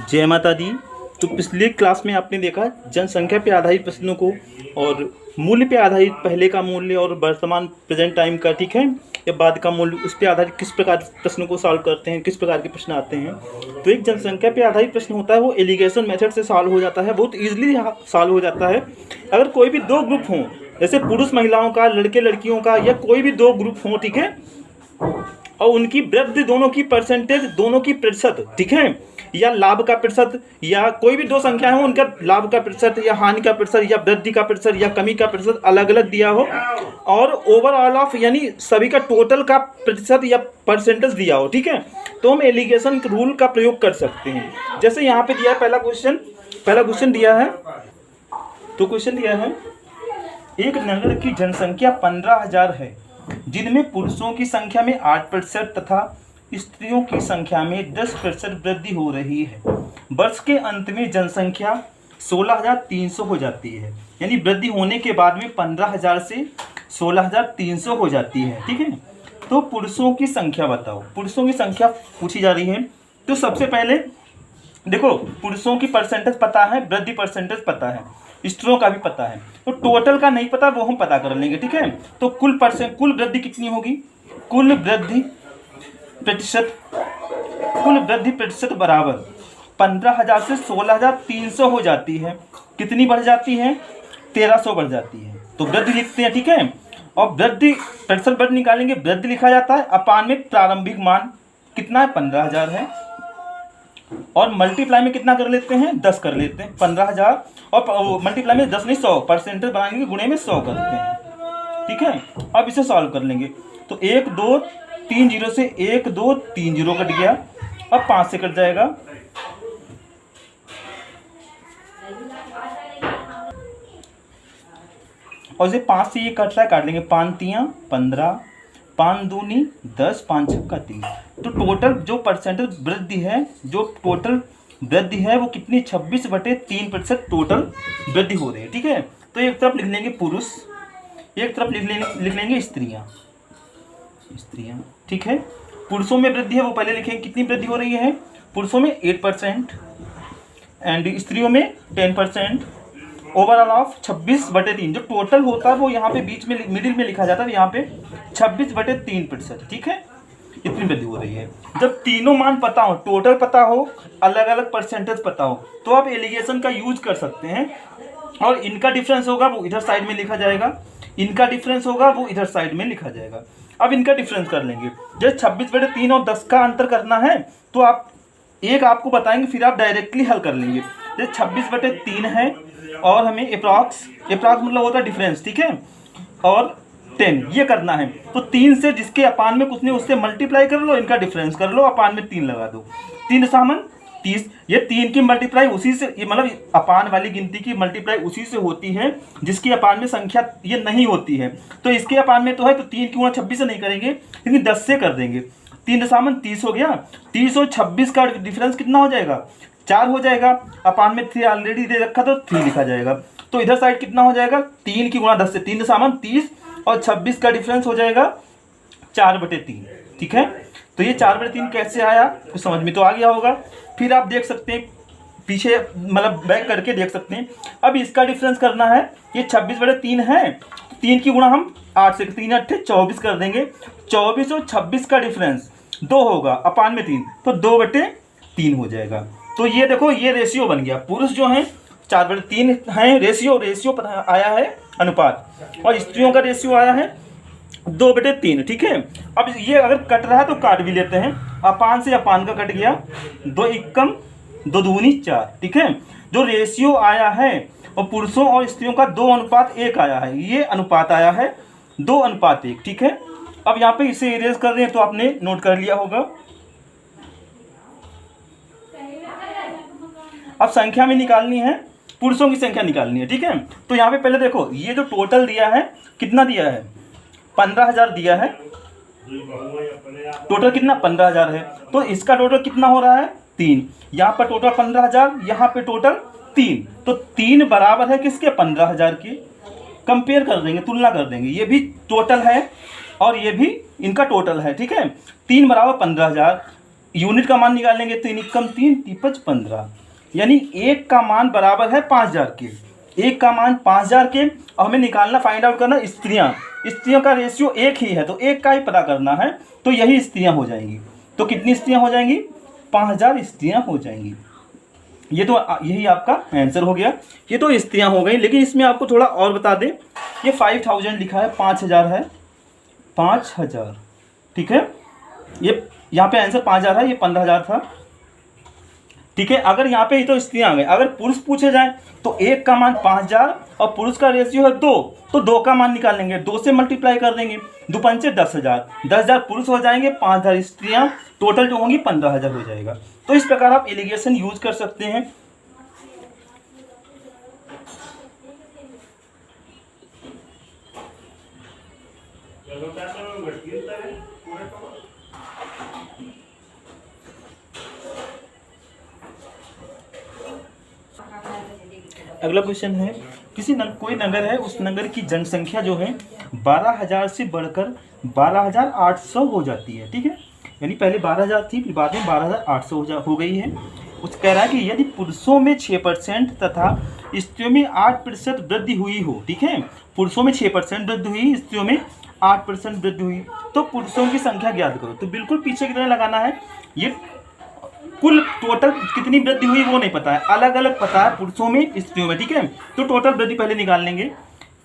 जय माता दी। तो पिछले क्लास में आपने देखा जनसंख्या पे आधारित प्रश्नों को और मूल्य पे आधारित पहले का मूल्य और वर्तमान प्रेजेंट टाइम का, ठीक है, या बाद का मूल्य, उस पे आधारित किस प्रकार प्रश्नों को सॉल्व करते हैं, किस प्रकार के प्रश्न आते हैं। तो एक जनसंख्या पे आधारित प्रश्न होता है वो एलिगेशन मेथड से सॉल्व हो जाता है, बहुत ईजिली सॉल्व हो जाता है। अगर कोई भी दो ग्रुप हों, जैसे पुरुष महिलाओं का, लड़के लड़कियों का, या कोई भी दो ग्रुप हों, ठीक है, और उनकी वृद्धि दोनों की परसेंटेज, दोनों की प्रतिशत, ठीक है, या लाभ का प्रतिशत, या कोई भी दो संख्या हो उनका लाभ का प्रतिशत या हानि का प्रतिशत या वृद्धि का प्रतिशत या कमी का प्रतिशत अलग अलग दिया हो, और ओवरऑल ऑफ यानी सभी का टोटल का प्रतिशत या परसेंटेज दिया हो, ठीक है, तो हम एलिगेशन रूल का प्रयोग कर सकते हैं। जैसे यहाँ पे दिया है पहला क्वेश्चन दिया है, तो क्वेश्चन दिया है एक नगर की जनसंख्या 15,000 है, जिनमें पुरुषों की संख्या में 8% तथा स्त्रियों की संख्या में 10% वृद्धि हो रही है। वर्ष के अंत में जनसंख्या 16,300 हो जाती है, यानी वृद्धि होने के बाद में 15,000 से 16,300 हो जाती है, ठीक है। तो पुरुषों की संख्या बताओ, पुरुषों की संख्या पूछी जा रही है। तो सबसे पहले देखो, पुरुषों की परसेंटेज पता है, वृद्धि परसेंटेज पता है, स्त्रियों का भी पता है, तो टोटल का नहीं पता, वो हम पता कर लेंगे, ठीक है। तो कुल वृद्धि कितनी होगी, कुल वृद्धि प्रतिशत बराबर 15,000 से 16,300 हो जाती है। कितनी बढ़ जाती है, 1300 बढ़ जाती है। तो वृद्धि लिखते हैं, ठीक है, और वृद्धि प्रतिशत वृद्धि निकालेंगे, वृद्धि लिखा जाता है अपान में प्रारंभिक मान कितना है, 15,000 है, और मल्टीप्लाई में कितना कर लेते हैं, 10 कर लेते हैं, 15,000 और मल्टीप्लाई में 10 नहीं 100, परसेंटेज बनाएंगे, गुणे में 100 करते हैं, ठीक है। अब इसे सॉल्व कर लेंगे, तो 1 2 3 0 से 1 2 3 0 कट गया, अब 5 से कट जाएगा, और इसे 5 से ये कट रहा है, काट लेंगे, 5 3 15, 5 दूनी 10, 5 6 30। तो टोटल जो परसेंटेज वृद्धि है, जो टोटल वृद्धि है वो कितनी, 26/3% टोटल वृद्धि हो रही है, ठीक है। तो एक तरफ लिख लेंगे पुरुष, एक तरफ लिख लेंगे स्त्रियां, ठीक है। पुरुषों में वृद्धि है वो पहले लिखेंगे, कितनी वृद्धि हो रही है, पुरुषों में 8% एंड स्त्रियों में 10%, ओवरऑल ऑफ 26/3। जो टोटल होता है वो यहाँ पे बीच में मिडिल में लिखा जाता है, यहाँ पे 26/3%, ठीक है, इतनी वृद्धि हो रही है। जब तीनों मान पता हो, टोटल पता हो, अलग अलग परसेंटेज पता हो, तो आप एलिगेशन का यूज कर सकते हैं, और इनका डिफरेंस होगा वो इधर साइड में लिखा जाएगा, इनका डिफरेंस होगा वो इधर साइड में लिखा जाएगा। अब इनका डिफरेंस कर लेंगे, जब 26/3 और 10 का अंतर करना है तो आप एक आपको बताएंगे, फिर आप डायरेक्टली हल कर लेंगे। जब 26/3 है और हमें अप्रॉक्स मतलब होता है डिफरेंस, ठीक है, और 10 ये करना है, तो 3 से जिसके अपान में कुछ नहीं उससे मल्टीप्लाई कर लो, इनका डिफरेंस कर लो, अपान में 3 लगा दो, 3 सामन 30। ये 3 की मल्टीप्लाई उसी से, ये मतलब अपान वाली गिनती की मल्टीप्लाई उसी से होती है जिसकी अपान में संख्या ये नहीं होती है। तो इसके अपान में तो है, तो 3 की गुणा 26 से नहीं करेंगे, लेकिन 10 से कर देंगे। 3 सामन 30 हो गया, 30 और 26 का डिफरेंस कितना हो जाएगा, 4 हो जाएगा, अपान में 3 ऑलरेडी दे रखा तो 3 लिखा जाएगा। तो इधर साइड कितना हो जाएगा, 3 की गुणा 10 से, 3 सामन 30 और 26 का डिफरेंस हो जाएगा 4/3, ठीक है। तो ये 4/3 कैसे आया, तो समझ में तो आ गया होगा। फिर आप देख सकते हैं पीछे, मतलब बैक करके देख सकते हैं। अब इसका डिफरेंस करना है, ये 26/3 है, 3 की गुणा हम 8 से, 3 8 24 कर देंगे, 24 और 26 का डिफरेंस 2 होगा, अपान में 3, तो 2/3 हो जाएगा। तो ये देखो, ये रेशियो बन गया, पुरुष जो हैं 4/3 है, रेशियो आया है अनुपात, और स्त्रियों का रेशियो आया है 2/3, ठीक है। अब ये अगर कट रहा है तो काट भी लेते हैं, अपान से अपान का कट गया, 2 एकम 2 दूनी 4, ठीक है। जो रेशियो आया है और पुरुषों और स्त्रियों का 2:1 आया है, ये अनुपात आया है 2:1, ठीक है। अब यहाँ पे इसे इरेज कर रहे हैं तो आपने नोट कर लिया होगा। अब संख्या में निकालनी है, पुरुषों की संख्या निकालनी है, ठीक है। तो यहाँ पे पहले देखो, ये जो टोटल दिया है कितना दिया है, 15,000 दिया है, टोटल कितना 15,000 है, तो इसका टोटल कितना हो रहा है 3, यहाँ पर टोटल 15,000, यहाँ पे टोटल 3, तो 3 बराबर है किसके, 15,000 के। कंपेयर कर देंगे, तुलना कर देंगे, ये भी टोटल है और ये भी इनका टोटल है, ठीक है। 3 बराबर 15,000, यूनिट का मान निकालेंगे, 3 एकम 3, 3 15, यानी एक का मान बराबर है 5000 के। एक का मान 5000 के, और हमें निकालना, फाइंड आउट करना स्त्रियों का रेशियो एक ही है, तो एक का ही पता करना है, तो यही स्त्रियां हो जाएंगी। तो कितनी स्त्रियां हो जाएंगी? 5000 स्त्रियां हो जाएंगी। ये तो यही आपका आंसर हो गया। ये तो स्त्रियां हो गई, लेकिन इसमें आपको थोड़ा और बता दें, ये 5000 लिखा है, 5000 है, 5000, ठीक है। ये यहाँ पे आंसर 5000 है, ये 15000 था, ठीक है। अगर यहाँ पे ही तो स्त्रियां आ गए, अगर पुरुष पूछे जाए तो एक का मान 5000 और पुरुष का रेशियो है 2, तो 2 का मान निकालेंगे, 2 से मल्टीप्लाई कर देंगे, 2 पंचे 10,000, 10,000 पुरुष हो जाएंगे, 5000 स्त्रियां, टोटल जो होंगी 15,000 हो जाएगा। तो इस प्रकार आप एलिगेशन यूज कर सकते हैं। अगला क्वेश्चन है, कोई नगर है, उस नगर की जनसंख्या जो है 12,000 से बढ़कर 12,800 हो जाती है, ठीक है। यानी पहले 12,000 थी, फिर बाद में 12,800 हो गई है। उस कह रहा है कि यदि पुरुषों में 6% तथा स्त्रियों में 8% वृद्धि हुई हो, ठीक है। पुरुषों में 6% वृद्धि हुई, स्त्रियों में 8% वृद्धि हुई, तो पुरुषों की संख्या ज्ञात करो। तो बिल्कुल पीछे की तरह लगाना है, ये कुल टोटल कितनी वृद्धि हुई वो नहीं पता है, अलग अलग पता है, पुरुषों में स्त्रियों में, ठीक है। तो टोटल वृद्धि पहले निकाल लेंगे।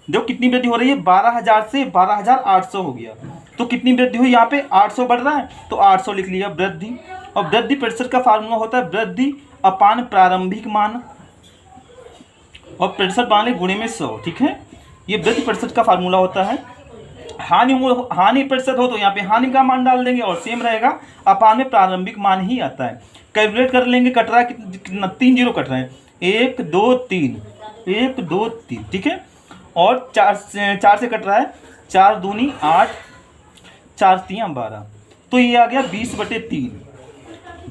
देखो कितनी वृद्धि हो रही है, 12,000 से 12,800 हो गया, तो कितनी वृद्धि हुई, यहाँ पे 800 बढ़ रहा है, तो 800 लिख लिया वृद्धि। और वृद्धि प्रतिशत का फार्मूला होता है वृद्धि अपान प्रारंभिक मान, और प्रतिशत मान गुणे में 100, ठीक है। ये वृद्धि प्रतिशत का फार्मूला होता है। हानि प्रतिशत हो तो यहाँ पे हानि का मान डाल देंगे और सेम रहेगा, अपान में प्रारंभिक मान ही आता है। कैलकुलेट कर लेंगे, कट रहा है कितना, 3 जीरो कट रहे हैं, 1 2 3, 1 2 3, ठीक है। और 4 से कट रहा है, 4 दूनी 8, 4 3 12, तो ये आ गया 20/3,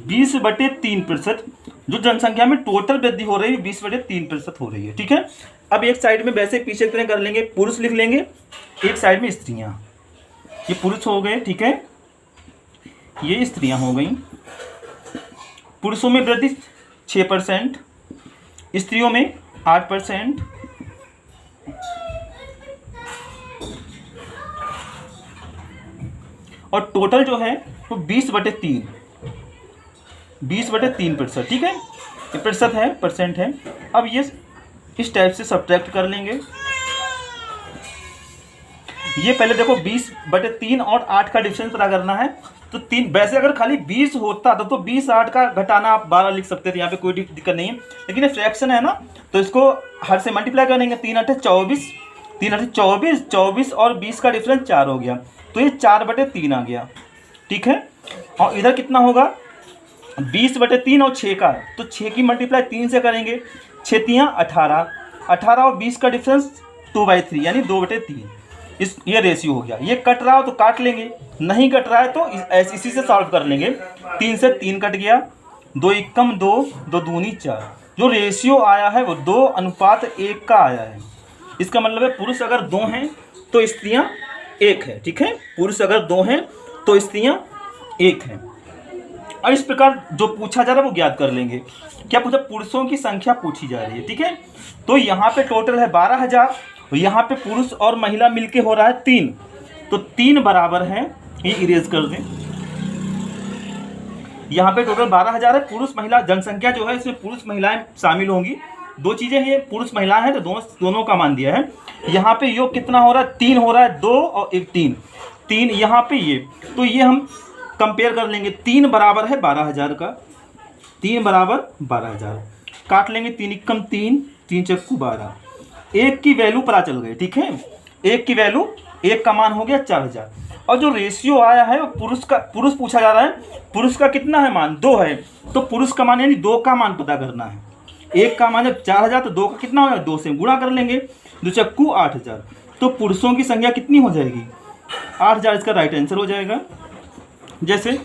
20/3%। जो जनसंख्या में टोटल वृद्धि हो रही है 20/3% हो रही है, ठीक है। अब एक साइड में वैसे पीछे की तरह कर लेंगे, पुरुष लिख लेंगे, एक साइड में स्त्रियां, ये पुरुष हो गए, ठीक है, ये स्त्रियां हो गई। पुरुषों में वृद्धि 6%, स्त्रियों में 8%, और टोटल जो है वो 20/3%, ठीक है। ये प्रतिशत है, परसेंट है। अब ये इस टाइप से सब्ट्रैक्ट कर लेंगे। ये पहले देखो 20/3 और 8 का डिफरेंस पता करना है, तो 3, वैसे अगर खाली 20 होता तो 20 8 का घटाना आप 12 लिख सकते थे, यहाँ पे कोई दिक्कत नहीं है, लेकिन ये फ्रैक्शन है ना, तो इसको हर से मल्टीप्लाई करेंगे, 3 8 24, 3 8 24, 24 और 20 का डिफरेंस 4 हो गया, तो ये 4/3 आ गया, ठीक है। और इधर कितना होगा, 20/3 और 6 का, तो 6 की मल्टीप्लाई 3 से करेंगे, 6 3 18, 18 और 20 का डिफरेंस 2/3, यानी 2/3। ये रेशियो हो गया। ये कट रहा हो तो काट लेंगे, नहीं कट रहा है तो इसी से सॉल्व कर लेंगे। 3 से 3 कट गया, 2 एकम 2, 2 दूनी 4। जो रेशियो आया है वो 2:1 का आया है। इसका मतलब है पुरुष अगर 2 हैं तो स्त्रियां 1 है, ठीक है। पुरुष अगर 2 हैं तो स्त्रियां 1 हैं। और इस प्रकार जो पूछा जा रहा है वो ज्ञात कर लेंगे। क्या पूछा, पुरुषों की संख्या पूछी जा रही है, ठीक है। तो यहाँ पे टोटल है 12,000, यहाँ पे पुरुष और महिला मिलके हो रहा है 3, तो 3 बराबर है, ये इरेज कर दें। यहाँ पे टोटल 12,000 है, पुरुष महिला जनसंख्या जो है इसमें पुरुष महिलाएं शामिल होंगी। 2 चीजें हैं, पुरुष महिला है तो दोनों का मान दिया है। यहाँ पे योग कितना हो रहा है, 3 हो रहा है, 2 और 1 3 यहाँ पे ये, तो ये हम कंपेयर कर लेंगे। 3 बराबर है 12,000 का, 3 बराबर 12,000, काट लेंगे, 3 एकम 3, 3 चक्कू 12, 1 की वैल्यू पता चल गई, ठीक है। 1 की वैल्यू, 1 का मान हो गया 4000। और जो रेशियो आया है वो पुरुष पूछा जा रहा है, पुरुष का कितना है मान, 2 है, तो पुरुष का मान यानी 2 का मान पता करना है। 1 का मान जब 4000 तो 2 का कितना होगा, 2 से गुणा कर लेंगे, 2 चक्कू 8000, तो पुरुषों की संख्या कितनी हो जाएगी, 8000, इसका राइट आंसर हो जाएगा। जैसे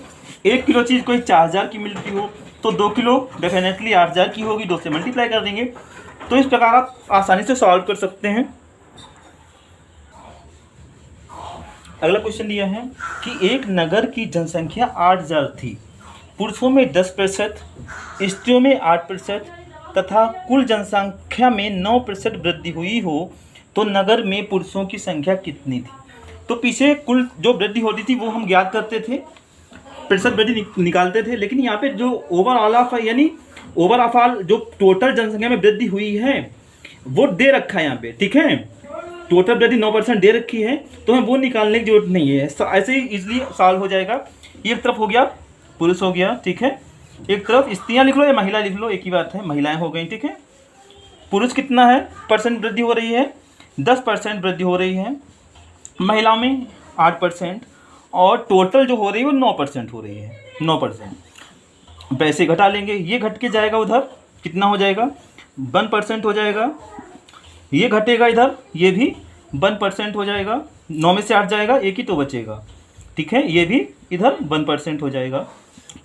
1 किलो चीज़ कोई 4000 की मिलती हो तो 2 किलो डेफिनेटली 8000 की होगी, 2 से मल्टीप्लाई कर देंगे। तो इस प्रकार आप आसानी से सॉल्व कर सकते हैं। अगला क्वेश्चन दिया है कि एक नगर की जनसंख्या 8000 थी, पुरुषों में 10%, स्त्रियों में 8% तथा कुल जनसंख्या में 9% वृद्धि हुई हो तो नगर में पुरुषों की संख्या कितनी थी। तो पीछे कुल जो वृद्धि होती थी वो हम ज्ञात करते थे, प्रतिशत वृद्धि निकालते थे, लेकिन यहाँ पे जो ओवरऑल ऑफ यानी ओवरऑल जो टोटल जनसंख्या में वृद्धि हुई है वो दे रखा है यहाँ पे, ठीक है। टोटल वृद्धि 9% दे रखी है, तो हमें वो निकालने की जरूरत नहीं है, ऐसे ही इजीली सॉल्व हो जाएगा। एक तरफ हो गया पुरुष हो गया, ठीक है, एक तरफ स्त्रियाँ लिख लो या महिला लिख लो, एक ही बात है, महिलाएं हो गई, ठीक है। पुरुष कितना है परसेंट वृद्धि हो रही है, 10% वृद्धि हो रही है, महिलाओं में 8% और टोटल जो हो रही है वो 9% हो रही है, 9%। पैसे घटा लेंगे, ये घट के जाएगा उधर, कितना हो जाएगा 1% हो जाएगा, ये घटेगा इधर, ये भी 1% हो जाएगा, 9 में से 8 जाएगा, एक ही तो बचेगा, ठीक है, ये भी इधर 1% हो जाएगा।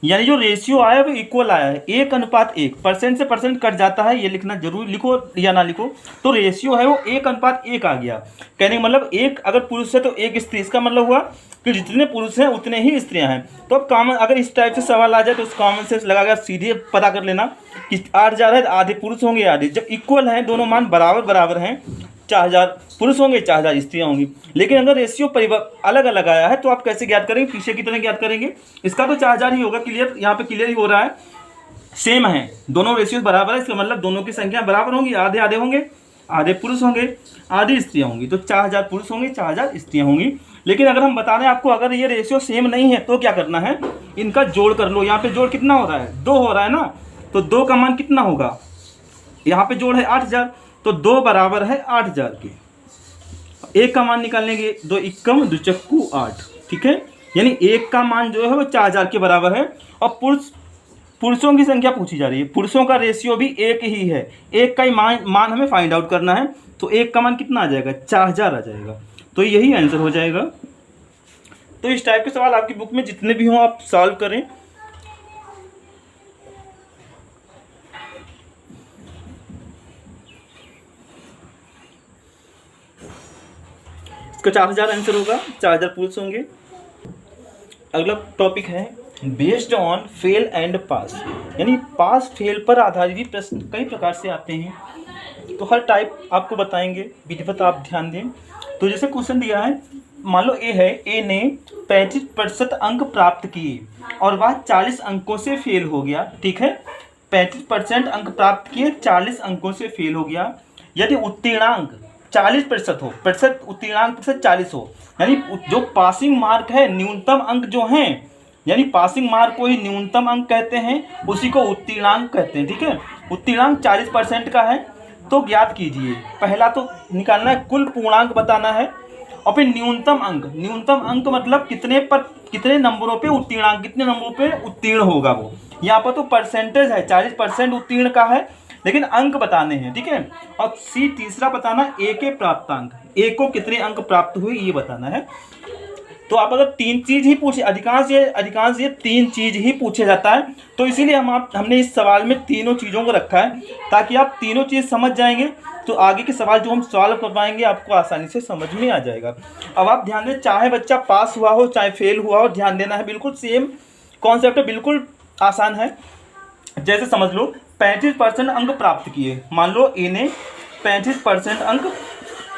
यानी जो रेशियो आया वो इक्वल आया है, 1:1, परसेंट से परसेंट कट जाता है, ये लिखना जरूर, लिखो या ना लिखो, तो रेशियो है वो 1:1 आ गया। कहने का मतलब एक अगर पुरुष है तो एक स्त्री, इसका मतलब हुआ कि जितने पुरुष हैं उतने ही स्त्रियां हैं। तो अब कॉमन अगर इस टाइप से सवाल आ जाए तो उस कॉमन सेंस लगाकर सीधे पता कर लेना कि 8,000 है, आधे पुरुष होंगे आधे, जब इक्वल हैं दोनों मान बराबर बराबर हैं, 4,000 पुरुष होंगे 4,000 स्त्रियाँ होंगी। लेकिन अगर रेशियो अलग अलग आया है तो आप कैसे ज्ञात करेंगे, पीछे की तरह ज्ञात करेंगे, इसका तो 4,000 ही होगा, क्लियर, यहाँ पे क्लियर ही हो रहा है, सेम है, दोनों रेशियो बराबर है, इसका मतलब दोनों की संख्या बराबर होंगी, आधे आधे होंगे, आधे पुरुष होंगे आधी स्त्रियाँ होंगी, तो 4,000 पुरुष होंगे 4,000 स्त्रियाँ होंगी। लेकिन अगर हम बता रहे हैं आपको अगर ये रेशियो सेम नहीं है तो क्या करना है, इनका जोड़ कर लो। यहाँ पे जोड़ कितना हो रहा है 2 हो रहा है ना, तो 2 का मान कितना होगा, यहाँ पे जोड़ है 8,000, तो 2 बराबर है 8,000 के, 1 का मान निकालेंगे, 2 एकम 2 चक्कू 8, ठीक है, यानी 1 का मान जो है वो 4,000 के बराबर है। और पुरुषों की संख्या पूछी जा रही है, पुरुषों का रेशियो भी 1 ही है, 1 का ही मान हमें फाइंड आउट करना है, तो 1 का मान कितना आ जाएगा 4,000 आ जाएगा, तो यही आंसर हो जाएगा। तो इस टाइप के सवाल आपकी बुक में जितने भी हों आप सॉल्व करें। इसका 4,000 आंसर होगा, 4,000 पुरुष होंगे। अगला टॉपिक है बेस्ड ऑन फेल एंड पास, यानी पास फेल पर आधारित भी प्रश्न कई प्रकार से आते हैं, तो हर टाइप आपको बताएंगे, विधिवत आप ध्यान दें। तो जैसे क्वेश्चन दिया है, मान लो ए है, ए ने 35% अंक प्राप्त किए और वह 40 अंकों से फेल हो गया, ठीक है, 35% अंक प्राप्त किए 40 अंकों से फेल हो गया। यदि उत्तीर्णांक 40% हो, प्रतिशत उत्तीर्णांक प्रतिशत 40 हो, यानी जो पासिंग मार्क है न्यूनतम अंक जो हैं, यानी पासिंग मार्क को ही न्यूनतम अंक कहते हैं, उसी को उत्तीर्णांक कहते हैं, ठीक है। उत्तीर्णांक 40% का है तो ज्ञात कीजिए, पहला तो निकालना है, कुल पूर्णांक बताना है, और फिर न्यूनतम अंक मतलब कितने नंबरों पे उत्तीर्णांक, कितने नंबरों पे उत्तीर्ण होगा वो। यहाँ पर तो परसेंटेज है, 40% उत्तीर्ण का है, लेकिन अंक बताने हैं, ठीक है। और सी तीसरा बताना ए के प्राप्तांक, ए को कितने अंक प्राप्त हुए ये बताना है। तो आप अगर 3 चीज़ ही पूछे, अधिकांश ये 3 चीज़ ही पूछे जाता है, तो इसीलिए हमने इस सवाल में तीनों चीज़ों को रखा है, ताकि आप तीनों चीज़ समझ जाएंगे तो आगे के सवाल जो हम सॉल्व करवाएंगे आपको आसानी से समझ में आ जाएगा। अब आप ध्यान दें, चाहे बच्चा पास हुआ हो चाहे फेल हुआ हो, ध्यान देना है, बिल्कुल सेम कॉन्सेप्ट है, बिल्कुल आसान है। जैसे समझ लो 35% अंक प्राप्त किए, मान लो ए ने 35% अंक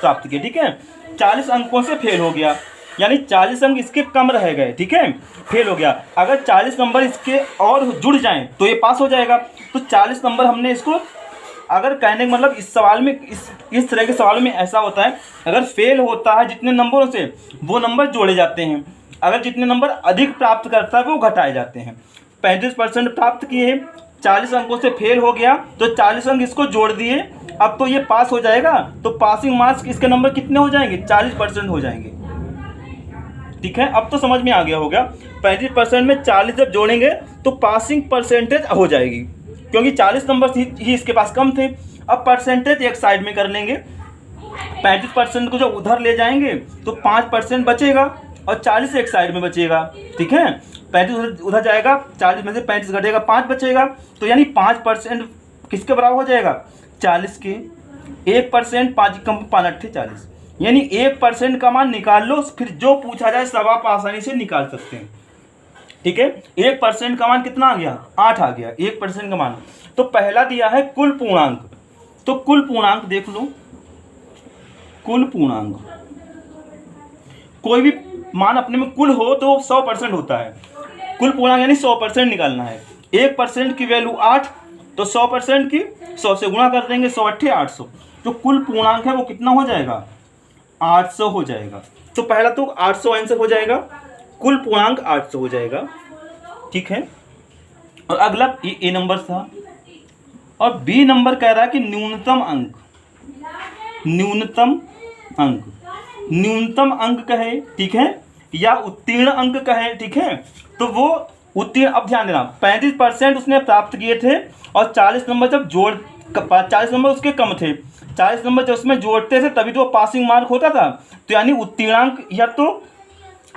प्राप्त किए, ठीक है, 40 अंकों से फेल हो गया, यानी 40 अंक इसके कम रह गए, ठीक है, फेल हो गया। अगर 40 नंबर इसके और जुड़ जाएं तो ये पास हो जाएगा। तो 40 नंबर हमने इसको, अगर कहने का मतलब इस सवाल में इस तरह के सवालों में ऐसा होता है, अगर फेल होता है जितने नंबरों से वो नंबर जोड़े जाते हैं, अगर जितने नंबर अधिक प्राप्त करता है वो घटाए जाते हैं। 35% प्राप्त किए, 40 अंकों से फेल हो गया तो 40 अंक इसको जोड़ दिए, अब तो ये पास हो जाएगा। तो पासिंग मार्क्स इसके नंबर कितने हो जाएंगे, 40% हो जाएंगे, ठीक है। अब तो समझ में आ गया होगा, 35% में 40 जब जोड़ेंगे तो पासिंग परसेंटेज हो जाएगी, क्योंकि 40 नंबर ही इसके पास कम थे। अब परसेंटेज एक साइड में कर लेंगे, 35% को जब उधर ले जाएंगे तो 5% बचेगा और 40 एक साइड में बचेगा, ठीक है। 35 उधर जाएगा, 40 में से 35 घटेगा, 5 बचेगा, तो यानी 5% किसके बराबर हो जाएगा, 40 के। 1% 5 कम 5 8 40, यानी 1% का मान निकाल लो, फिर जो पूछा जाए सब आप आसानी से निकाल सकते हैं। ठीक है। 1% का मान कितना आ गया, 8 आ गया 1% का मान। तो पहला दिया है कुल पूर्णांक, तो कुल पूर्णांक देख लो, कुल पूर्णांक कोई भी मान अपने में कुल हो तो 100% होता है। कुल पूर्णांक यानी 100% निकालना है। 1% की वैल्यू 8, तो 100% की 100 से गुणा कर देंगे, 100 8 800। जो कुल पूर्णांक है वो कितना हो जाएगा, 800 हो जाएगा। तो पहला तो 800 आंसर हो जाएगा, कुल पूर्णांक 800 हो जाएगा, ठीक है। और अगला ए नंबर था, और बी नंबर कह रहा है कि न्यूनतम अंक, न्यूनतम अंक, न्यूनतम अंक कहे, ठीक है, या उत्तीर्ण अंक कहे, ठीक है। तो वो उत्तीर्ण, अब ध्यान देना 35% उसने प्राप्त किए थे, और 40 नंबर जब 40 नंबर उसके कम थे, 40 नंबर जब उसमें जोड़ते थे तभी तो पासिंग मार्क होता था। तो यानी उत्तीर्णांक या तो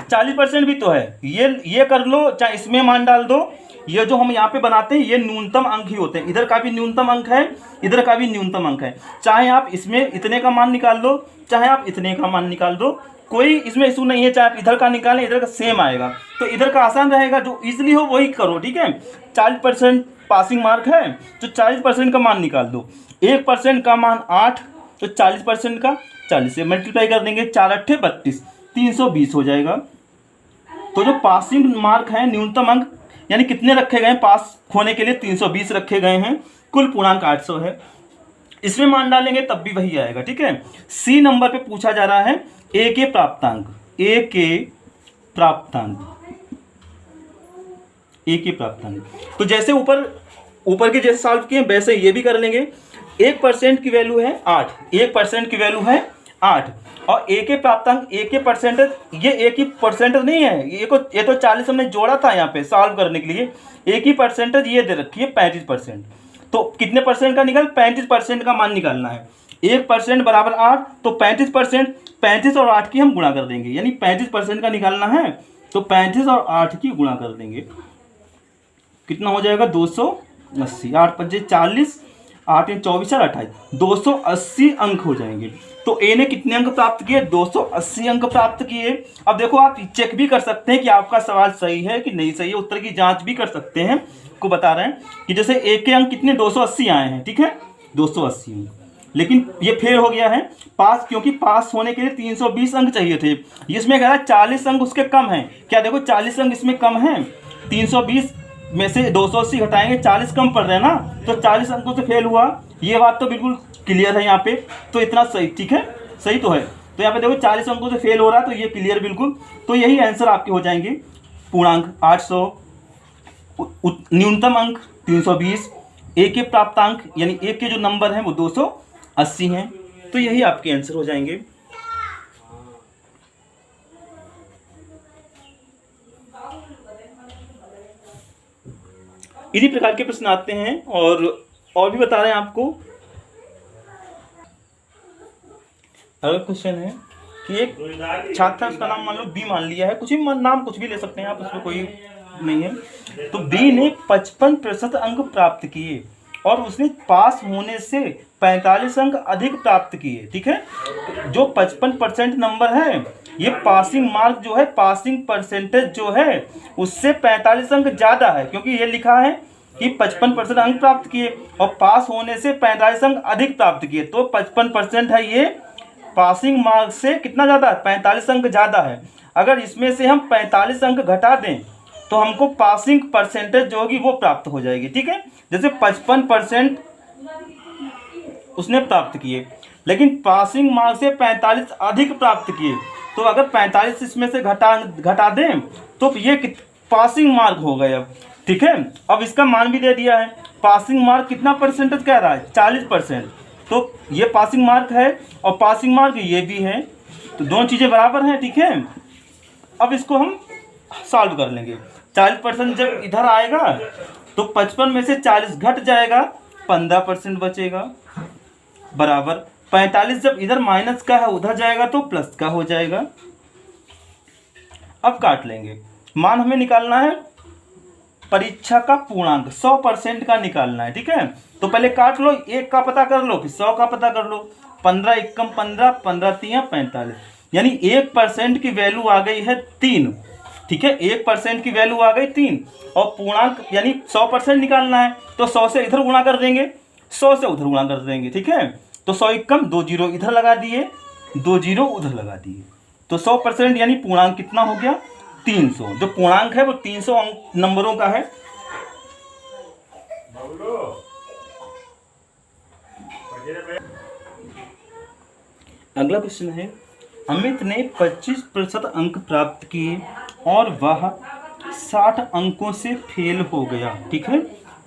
40% भी तो है, ये कर लो, चाहे इसमें मान डाल दो। ये जो हम यहाँ पे बनाते हैं ये न्यूनतम अंक ही होते हैं, इधर का भी न्यूनतम अंक है, इधर का भी न्यूनतम अंक है। चाहे आप इसमें इतने का मान निकाल लो, चाहे आप इतने का मान निकाल दो, कोई इसमें इशू नहीं है। चाहे आप इधर का निकालें, इधर का सेम आएगा, तो इधर का आसान रहेगा, जो इजली हो वही करो, ठीक है। 40% पासिंग मार्क है तो 40% का मान निकाल दो। 1% का मान 8, तो 40% का 40 से मल्टीप्लाई कर देंगे, 4 8 32, 320 हो जाएगा। तो जो पासिंग मार्क है, न्यूनतम अंक यानी कितने रखे गए हैं पास होने के लिए, 320 रखे गए हैं, कुल पूर्णांक 800 है। इसमें मान डालेंगे तब भी वही आएगा, ठीक है। सी नंबर पे पूछा जा रहा है ए के प्राप्तांक, ए के प्राप्तांक, ए के प्राप्तांक। तो जैसे ऊपर के जैसे सॉल्व किए वैसे ये भी कर लेंगे। 1% की वैल्यू है 8, 1% की वैल्यू है 8, और ए के प्राप्तांक, ए के परसेंटेज, ये ए की परसेंटेज नहीं है, ये तो 40 हमने जोड़ा था यहाँ पे सॉल्व करने के लिए। ए की परसेंटेज ये दे रखी है 35%, तो कितने परसेंट का निकल, 35% का मान निकालना है। 1% बराबर 8, तो 35%, 35 और 8 की हम गुणा कर देंगे, यानी 35% का निकालना है तो 35 और 8 की गुणा कर देंगे, कितना हो जाएगा 280, 8 5 40, 8 24 और 28, 280 अंक हो जाएंगे। तो ए ने कितने अंक प्राप्त किए, 280 अंक प्राप्त किए। अब देखो आप चेक भी कर सकते हैं कि आपका सवाल सही है कि नहीं सही है, उत्तर की जांच भी कर सकते हैं। को बता रहे हैं कि जैसे ए के अंक कितने 280 आए हैं, ठीक है, 280 अंक, लेकिन ये फेल हो गया है पास, क्योंकि पास होने के लिए 320 अंक चाहिए थे। इसमें कह रहा है 40 अंक उसके कम हैं, क्या देखो 40 अंक इसमें कम हैं, 320 में से 280 घटाएंगे, 40 कम पड़ रहे हैं ना, तो 40 अंकों से फेल हुआ। ये बात तो बिल्कुल क्लियर है यहाँ पे, तो इतना सही, ठीक है, सही तो है। तो यहाँ पे देखो 40 अंकों से फेल हो रहा है, तो ये क्लियर बिल्कुल। तो यही आंसर आपके हो जाएंगे, पूर्णांक 800, न्यूनतम अंक 320, ए के प्राप्तांक यानी ए के जो नंबर हैं वो 280 हैं। तो यही आपके आंसर हो जाएंगे। इसी प्रकार के प्रश्न आते हैं, और भी बता रहे हैं आपको। अगला क्वेश्चन है कि एक छात्र, उसका नाम मान लो बी मान लिया है, कुछ भी नाम कुछ भी ले सकते हैं आप, उसमें कोई नहीं है। तो बी ने 55% अंक प्राप्त किए और उसने पास होने से 45 अंक अधिक प्राप्त किए, ठीक है। जो 55% नंबर है, ये पासिंग मार्क जो है, पासिंग परसेंटेज जो है उससे 45 अंक ज़्यादा है, क्योंकि ये लिखा है कि 55% अंक प्राप्त किए और पास होने से 45 अंक अधिक प्राप्त किए। तो 55% है, ये पासिंग मार्क से कितना ज़्यादा है, 45 अंक ज़्यादा है। अगर इसमें से हम 45 अंक घटा दें तो हमको पासिंग परसेंटेज जो होगी वो प्राप्त हो जाएगी, ठीक है। जैसे 55% उसने प्राप्त किए, लेकिन पासिंग मार्क से 45 अधिक प्राप्त किए, तो अगर 45 इसमें से घटा दें तो ये पासिंग मार्क हो गया, ठीक है। अब इसका मान भी दे दिया है, पासिंग मार्क कितना परसेंटेज कह रहा है, 40%। तो ये पासिंग मार्क है और पासिंग मार्क ये भी है, तो दोनों चीज़ें बराबर हैं, ठीक है। अब इसको हम सॉल्व कर लेंगे। 40% जब इधर आएगा तो 55 में से 40 घट जाएगा, 15% बचेगा, बराबर 45 जब इधर माइनस का है उधर जाएगा तो प्लस का हो जाएगा। अब काट लेंगे, मान हमें निकालना है परीक्षा का पूर्णांक, 100% का निकालना है, ठीक है। तो पहले काट लो, 1 का पता कर लो, फिर 100 का पता कर लो। 15 एकम 15, 15 3 45, यानी 1% की वैल्यू आ गई है 3, ठीक है, 1% की वैल्यू आ गई 3, और पूर्णांक यानी 100% निकालना है तो 100 से इधर गुणा कर देंगे, 100 से उधर गुणा कर देंगे। ठीक है, तो 100 कम 2 जीरो इधर लगा दिए, 2 जीरो उधर लगा दिए, तो 100% यानी पूर्णांक कितना हो गया 300। जो पूर्णांक है वो 300 नंबरों का है। अगला क्वेश्चन है, अमित ने 25% अंक प्राप्त किए और वह 60 अंकों से फेल हो गया। ठीक है,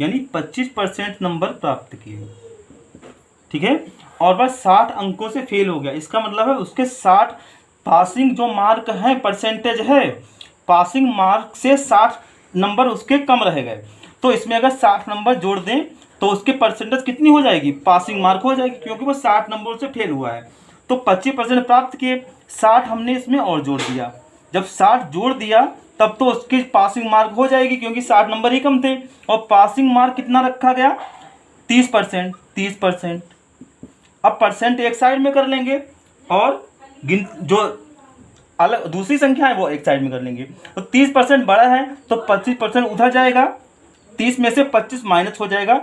यानी 25% नंबर प्राप्त किए, ठीक है, और वह 60 अंकों से फेल हो गया। इसका मतलब है उसके 60 पासिंग जो मार्क है, परसेंटेज है, पासिंग मार्क से 60 नंबर उसके कम रह गए। तो इसमें अगर 60 नंबर जोड़ दें तो उसके परसेंटेज कितनी हो जाएगी, पासिंग मार्क हो जाएगी, क्योंकि वो 60 नंबर से फेल हुआ है। तो 25% प्राप्त किए, 60 हमने इसमें और जोड़ दिया। जब 60 जोड़ दिया तब तो उसकी पासिंग मार्क हो जाएगी, क्योंकि 60 नंबर ही कम थे। और पासिंग मार्क कितना रखा गया, 30%, 30%। अब परसेंट एक साइड में कर लेंगे और जो अलग दूसरी संख्या है वो एक साइड में कर लेंगे। तो 30% बड़ा है तो 25% उधर जाएगा, 30 में से 25 माइनस हो जाएगा,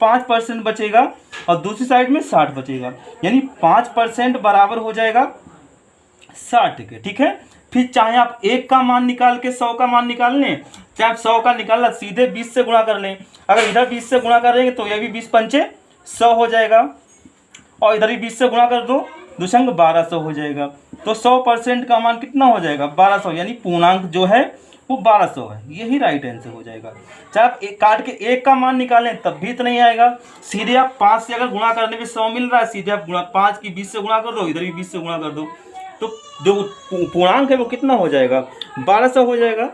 5% बचेगा, और दूसरी साइड में 60 बचेगा, यानी 5% बराबर हो जाएगा 60 के। ठीक है, फिर चाहे आप 1 का मान निकाल के 100 का मान निकाल लें, चाहे आप 100 का निकालना सीधे 20 से गुणा कर लें। अगर इधर 20 से गुणा करेंगे तो यह भी 20 पंचे 100 हो जाएगा, और इधर ही 20 से गुणा कर दो, दुशंग 1200 हो जाएगा। तो 100% का मान कितना हो जाएगा 1200, यानी पूर्णांक जो है वो 1200 है। यही राइट आंसर हो जाएगा। चाहे आप काट के 1 का मान निकालें तब भी इतना ही आएगा। सीधे आप 5 से अगर गुणा करने पे 100 मिल रहा है, सीधे आप 5 की 20 से गुणा कर दो, इधर भी 20 से गुणा कर दो, तो जो पूर्णांक है वो कितना हो जाएगा 1200 हो जाएगा।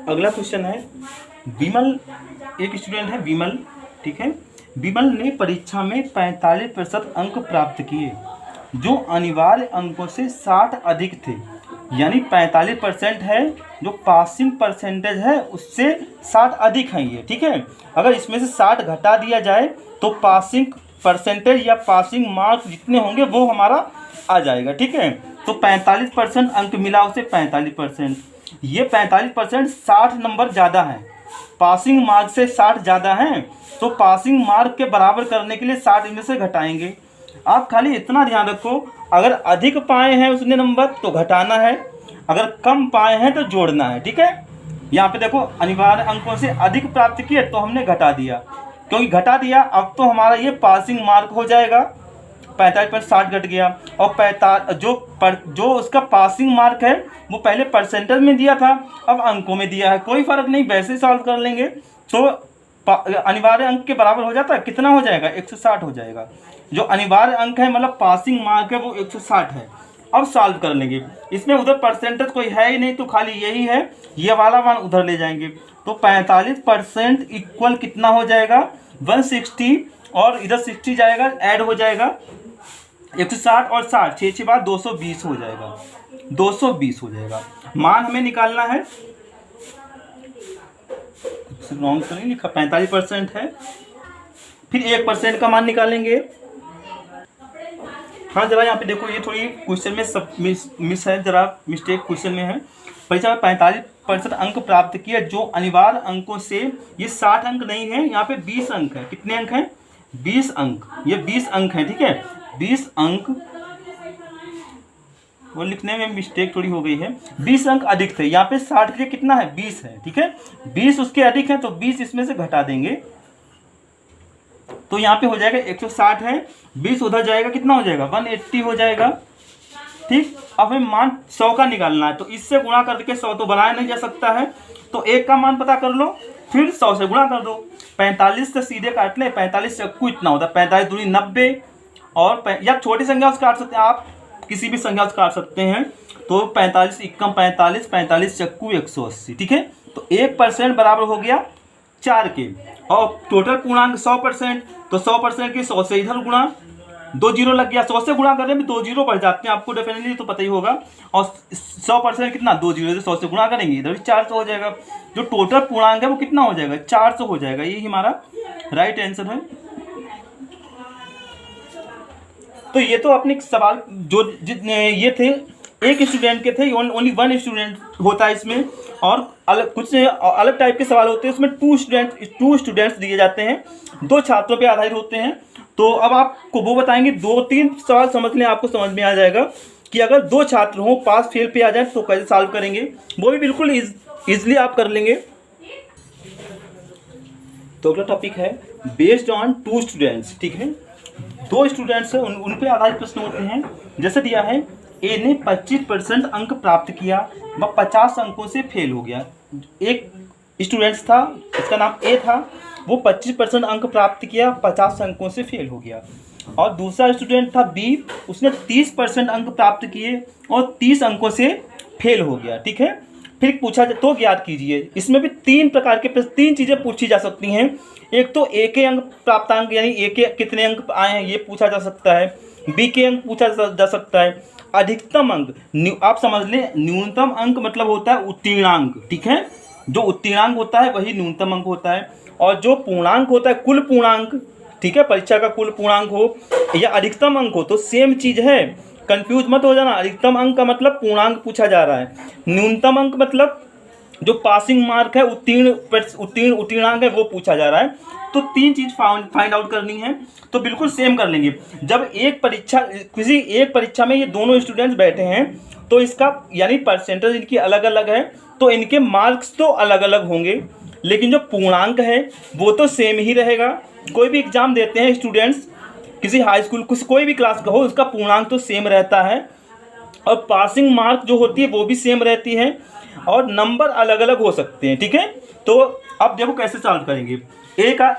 अगला क्वेश्चन है, विमल, एक स्टूडेंट है विमल, ठीक है, विमल ने परीक्षा में 45% अंक प्राप्त किए जो अनिवार्य अंकों से 60 अधिक थे। यानी 45% है जो पासिंग परसेंटेज है उससे 60 अधिक है ये। ठीक है, अगर इसमें से 60 घटा दिया जाए तो पासिंग परसेंटेज या पासिंग मार्क्स जितने होंगे वो हमारा आ जाएगा। ठीक है, तो 45% अंक मिला उसे 45%, ये 45% 60 नंबर ज़्यादा है, पासिंग मार्क से 60 ज़्यादा है, तो पासिंग मार्क के बराबर करने के लिए 60 इनमें से घटाएंगे। आप खाली इतना ध्यान रखो, अगर अधिक पाए हैं उसने नंबर तो घटाना है, अगर कम पाए हैं तो जोड़ना है। ठीक है, यहाँ पे देखो अनिवार्य अंकों से अधिक प्राप्त किए तो हमने घटा दिया, क्योंकि घटा दिया अब तो हमारा ये पासिंग मार्क हो जाएगा, 45% घट गया। और जो उसका पासिंग मार्क है वो पहले परसेंटेज में दिया था, अब अंकों में दिया है, कोई फर्क नहीं, वैसे सॉल्व कर लेंगे तो अनिवार्य अंक के बराबर हो जाता है। कितना हो जाएगा 160 हो जाएगा। जो अनिवार्य अंक है मतलब पासिंग मार्क है वो 160 है। अब सॉल्व कर लेंगे, इसमें उधर परसेंटेज कोई है ही नहीं तो खाली यही है, ये वाला मान उधर ले जाएंगे, तो 45% इक्वल कितना हो जाएगा 160, और इधर 60 जाएगा, ऐड हो जाएगा 160 और 60, 6 6 बार 220 हो जाएगा, 220 हो जाएगा। मान हमें निकालना है, रॉन्ग तो नहीं लिखा, 45% है, फिर 1% का मान निकालेंगे। हाँ जरा यहाँ पे देखो, ये थोड़ी क्वेश्चन में सब मिस है, जरा मिस्टेक क्वेश्चन में है। परीक्षा में 45% अंक प्राप्त किए जो अनिवार्य अंकों से, ये 60 अंक नहीं है, यहाँ पे 20 अंक है। कितने अंक हैं 20 अंक, ये 20 अंक है। ठीक है, 20 अंक, वो लिखने में मिस्टेक थोड़ी हो गई है, 20 अंक अधिक थे। यहाँ पे 60 के लिए कितना है 20 है। ठीक है, 20 उसके अधिक है तो 20 इसमें से घटा देंगे, तो यहाँ पे हो जाएगा 160 है, 20 उधर जाएगा, कितना हो जाएगा 180 हो जाएगा। ठीक, अब हमें मान 100 का निकालना है, तो इससे गुणा करके 100 तो बनाया नहीं जा सकता है, तो 1 का मान पता कर लो, फिर 100 से गुणा कर दो। 45 से सीधे काट ले, 45 चक्कू इतना होता है, 45 दूनी 90, और या छोटी संख्या से काट सकते हैं आप, किसी भी संख्या से काट सकते हैं, तो 45 इक्कम 45, 45 चक्कू 180। ठीक है, तो 1% बराबर हो गया 4 के, और टोटल पूर्णांक 100%, तो 100% के 100 से इधर गुणा, 2 जीरो लग गया, 100 से गुणा करने में 2 जीरो बढ़ जाते हैं, आपको डेफिनेटली तो पता ही होगा। और 100% कितना 2 जीरो से 100 से गुणा करेंगे, इधर भी 400 हो जाएगा। जो टोटल पूर्णांक है वो कितना हो जाएगा 400 हो जाएगा। यही हमारा राइट आंसर है। तो ये तो अपने सवाल जो जितने ये थे एक स्टूडेंट के थे, ओनली वन स्टूडेंट होता है इसमें, और अलग कुछ अलग टाइप के सवाल होते हैं उसमें टू स्टूडेंट्स दिए जाते हैं, 2 छात्रों पे आधारित होते हैं। तो अब आपको वो बताएंगे, 2-3 सवाल समझ लें, आपको समझ में आ जाएगा कि अगर 2 छात्र हों, पास फेल पे आ जाए तो कैसे सॉल्व करेंगे, वो भी बिल्कुल ईजिली आप कर लेंगे। तो अगला टॉपिक है बेस्ड ऑन 2 स्टूडेंट्स, ठीक है, 2 स्टूडेंट्स हैं, उन पे आधारित प्रश्न होते हैं। जैसे दिया है ए ने 25% अंक प्राप्त किया, वह 50 अंकों से फेल हो गया। एक स्टूडेंट्स था, इसका नाम ए था, वो 25% अंक प्राप्त किया, 50 अंकों से फेल हो गया। और दूसरा स्टूडेंट था बी, उसने 30% अंक प्राप्त किए और 30 अंकों से फेल हो गया, ठीक है। फिर पूछा तो ज्ञात कीजिए। इसमें भी 3 प्रकार के 3 चीज़ें पूछी जा सकती हैं। एक तो ए के अंक प्राप्तांक यानी ए के कितने अंक आए हैं ये पूछा जा सकता है, बी के अंक पूछा जा सकता है, अधिकतम अंक, आप समझ लें न्यूनतम अंक मतलब होता है उत्तीर्णांक, ठीक है, जो उत्तीर्णांक होता है वही न्यूनतम अंक होता है, और जो पूर्णांक होता है कुल पूर्णांक, ठीक है, परीक्षा का कुल पूर्णांक हो या अधिकतम अंक हो तो सेम चीज़ है, कंफ्यूज मत हो जाना। अधिकतम अंक का मतलब पूर्णांक पूछा जा रहा है, न्यूनतम अंक मतलब जो पासिंग मार्क है, उत्तीर्णांक है, वो पूछा जा रहा है। तो 3 चीज़ फाइंड आउट करनी है, तो बिल्कुल सेम कर लेंगे। जब किसी एक परीक्षा में ये दोनों स्टूडेंट्स बैठे हैं तो इसका यानी परसेंटेज इनकी अलग अलग है, तो इनके मार्क्स तो अलग अलग होंगे, लेकिन जो पूर्णांक है वो तो सेम ही रहेगा। कोई भी एग्जाम देते हैं स्टूडेंट्स, किसी हाई स्कूल कोई भी क्लास का हो, उसका पूर्णांक तो सेम रहता है, और पासिंग मार्क जो होती है वो भी सेम रहती है, और नंबर अलग अलग हो सकते हैं, ठीक है। तो अब देखो कैसे सॉल्व करेंगे। ए का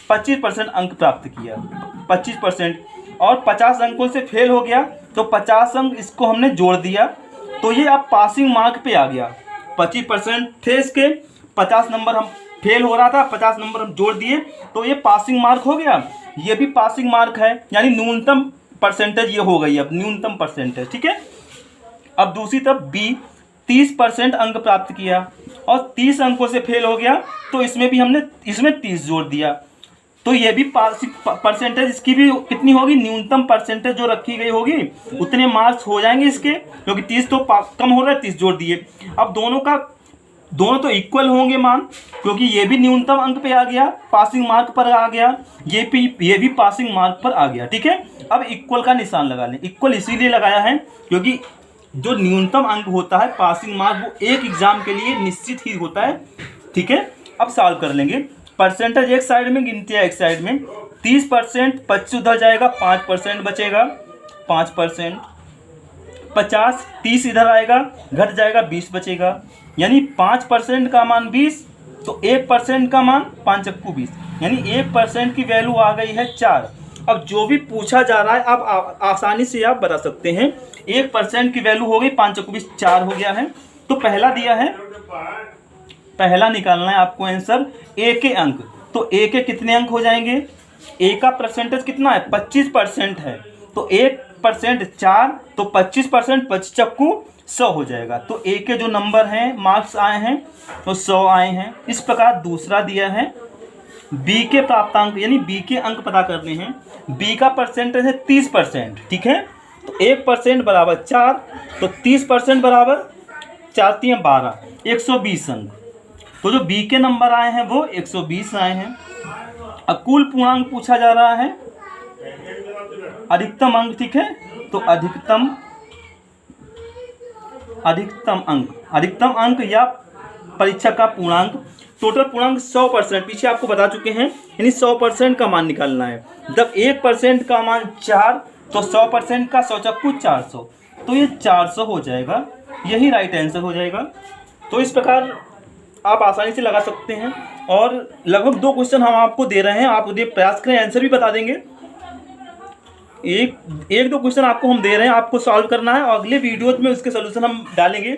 25% अंक प्राप्त किया, 25%, और 50 अंकों से फेल हो गया, तो 50 अंक इसको हमने जोड़ दिया, तो ये अब पासिंग मार्क पे आ गया। 25% थे इसके, 50 नंबर हम फेल हो रहा था, 50 नंबर हम जोड़ दिए, तो ये पासिंग मार्क हो गया। ये भी पासिंग मार्क है, यानी न्यूनतम परसेंटेज ये हो गई, अब न्यूनतम परसेंटेज, ठीक है। अब दूसरी तरफ बी 30% अंक प्राप्त किया और 30 अंकों से फेल हो गया, तो इसमें भी हमने 30 जोड़ दिया, तो ये भी परसेंटेज इसकी भी कितनी होगी, न्यूनतम परसेंटेज जो रखी गई होगी उतने मार्क्स हो जाएंगे इसके, क्योंकि 30 तो कम हो रहा है, 30 जोड़ दिए। अब दोनों तो इक्वल होंगे मान, क्योंकि ये भी न्यूनतम अंक पे आ गया, पासिंग मार्क पर आ गया, ये भी पासिंग मार्क पर आ गया, ठीक है। अब इक्वल का निशान लगा लें। इक्वल इसीलिए लगाया है क्योंकि जो न्यूनतम अंक होता है पासिंग मार्क वो एक एग्जाम के लिए निश्चित ही होता है, ठीक है। अब सॉल्व कर लेंगे। परसेंटेज एक साइड में, गिनती है एक साइड में, 30% 25 उधर जाएगा, 5% बचेगा, 5%, 50, 30 इधर आएगा, घट जाएगा, 20 बचेगा, यानी 5% का मान 20, तो 1% का मान 5 चक्कू 20, यानी 1% की वैल्यू आ गई है 4। अब जो भी पूछा जा रहा है आप आसानी से आप बता सकते हैं, 1% की वैल्यू हो गई 5 चक्कू 20, 4 हो गया है। तो पहला दिया है, पहला निकालना है आपको आंसर, ए के अंक, तो ए के कितने अंक हो जाएंगे, ए का परसेंटेज कितना है, 25% है, तो 1% 4, तो 25%, 25 चक्कू 100 हो जाएगा। तो ए के जो नंबर हैं, मार्क्स आए हैं, तो 100 आए हैं। इस प्रकार दूसरा दिया है बी के प्राप्तांक, यानी बी के अंक पता करने हैं। बी का परसेंटेज है 30%, ठीक है, तो 1% बराबर 4, तो 30% बराबर 4 3 12, 120 अंक। तो जो बी के नंबर आए हैं वो 120 आए हैं। अब कुल पूर्णांक पूछा जा रहा है, अधिकतम अंक, ठीक है, तो अधिकतम अंक या परीक्षा का पूर्णांक, टोटल पूर्णांक 100%, पीछे आपको बता चुके हैं, यानी 100% का मान निकालना है। जब 1% का मान 4, तो 100% का 100 चक्कू 400, तो ये 400 हो जाएगा, यही राइट आंसर हो जाएगा। तो इस प्रकार आप आसानी से लगा सकते हैं, और लगभग 2 क्वेश्चन हम आपको दे रहे हैं, आप उन्हें प्रयास करें, आंसर भी बता देंगे। एक दो क्वेश्चन आपको हम दे रहे हैं, आपको सॉल्व करना है, और अगले वीडियोज में उसके सोल्यूशन हम डालेंगे,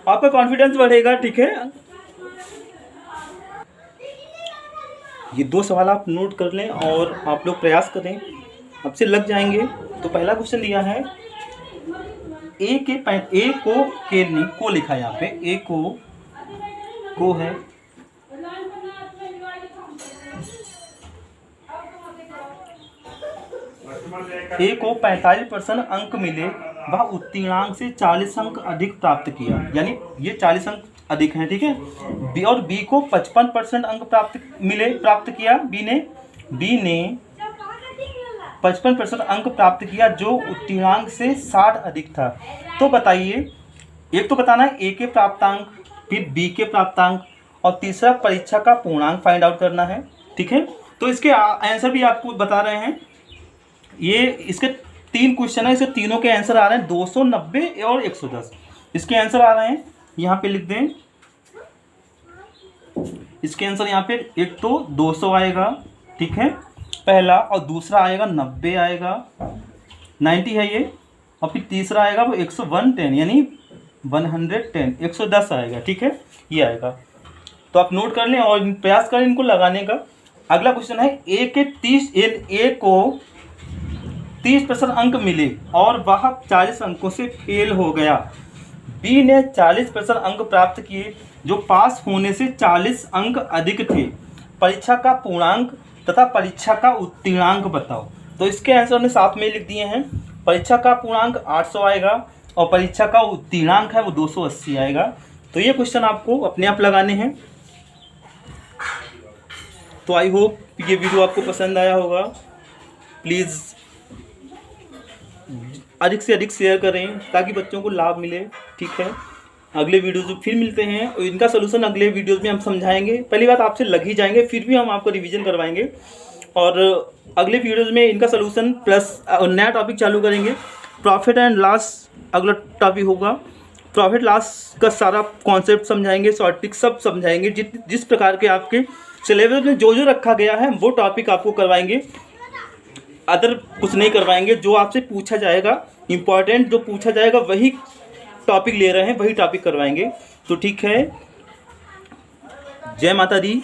आपका कॉन्फिडेंस बढ़ेगा, ठीक है। ये 2 सवाल आप नोट कर लें और आप लोग प्रयास करें, आपसे लग जाएंगे। तो पहला क्वेश्चन दिया है, ए को लिखा है यहाँ पे, ए को है, ए को 45% अंक मिले, वह उत्तीर्णांक से 40 अंक अधिक प्राप्त किया, यानी ये 40 अंक अधिक हैं, ठीक है। बी और बी को 55% अंक प्राप्त किया, बी ने 55% अंक प्राप्त किया जो उत्तीर्णांक से 60 अधिक था। तो बताइए, एक तो बताना है ए के प्राप्तांक, फिर बी के प्राप्तांक, और तीसरा परीक्षा का पूर्णांक फाइंड आउट करना है, ठीक है। तो इसके आंसर भी आपको बता रहे हैं। ये इसके 3 क्वेश्चन है, इसके तीनों के आंसर आ रहे हैं 290 और 110। इसके आंसर आ रहे हैं, यहाँ पे लिख दें। इसके आंसर यहाँ पे एक तो 200 आएगा, ठीक है, पहला, और दूसरा आएगा 90 आएगा, 90 है ये, और फिर तीसरा आएगा वो 110 यानी 110, 110 आएगा, ठीक है, ये आएगा। तो आप नोट कर लें और प्रयास करें इनको लगाने का। अगला क्वेश्चन है, ए को 30% अंक मिले और वह 40 अंकों से फेल हो गया। बी ने 40% अंक प्राप्त किए जो पास होने से 40 अंक अधिक थे। परीक्षा का पूर्णांक तथा परीक्षा का उत्तीर्णांक बताओ। तो इसके आंसर हमने साथ में लिख दिए हैं। परीक्षा का पूर्णांक 800 आएगा और परीक्षा का उत्तीर्णांक है वो 280 आएगा। तो ये क्वेश्चन आपको अपने आप लगाने हैं। तो आई होप ये वीडियो आपको पसंद आया होगा। प्लीज़ अधिक से अधिक शेयर करें ताकि बच्चों को लाभ मिले, ठीक है। अगले वीडियोज़ में फिर मिलते हैं और इनका सलूशन अगले वीडियोज़ में हम समझाएंगे। पहली बात आपसे लग ही जाएंगे, फिर भी हम आपको रिवीजन करवाएंगे और अगले वीडियोज़ में इनका सलूशन प्लस नया टॉपिक चालू करेंगे। प्रॉफिट एंड लॉस अगला टॉपिक होगा। प्रॉफिट लॉस का सारा कॉन्सेप्ट समझाएंगे, शॉर्ट ट्रिक सब समझाएंगे। जिस प्रकार के आपके सिलेबस में जो रखा गया है वो टॉपिक आपको करवाएंगे, अदर कुछ नहीं करवाएंगे। जो आपसे पूछा जाएगा, इम्पॉर्टेंट जो पूछा जाएगा वही टॉपिक ले रहे हैं, वही टॉपिक करवाएंगे। तो ठीक है, जय माता दी।